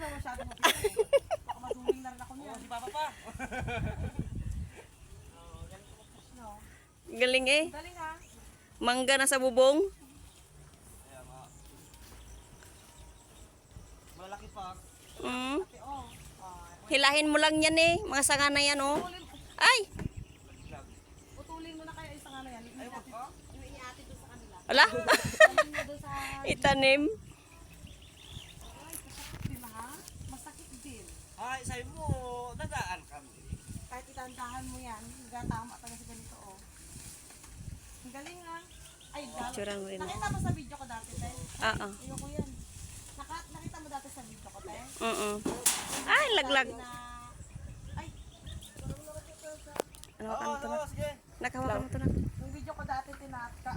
na masyadong mapit. Baka maduming na rin ako niya. Si Papa pa. Galing eh. Galing ha. Mangga na sa bubong. Malaki pa. Mm. Oh. Hilahin mo lang yan eh. Mga sanga na yan oh. Ay! Putulin mo na kaya isang ano yan. Ay, wag ka. Yung iati doon sa kanila. Ala! Putulin mo doon sa... Itanim. Ay, masakit din ha. Masakit din. Ay, sabi mo, dadaan kami. Kahit itandahan mo yan, tama talaga sa ganito oh. Ang galing ha. Ay, Picturean mo rin ako. nakita mo sa video ko dati, te? Oo. Ayoko yan. Nakita mo dati sa video ko, te? Ay, laglag. Na... Ay, Ano ka Oo, to na? sige. Nakahawakan mo to na. yung video ko dati, tinaka,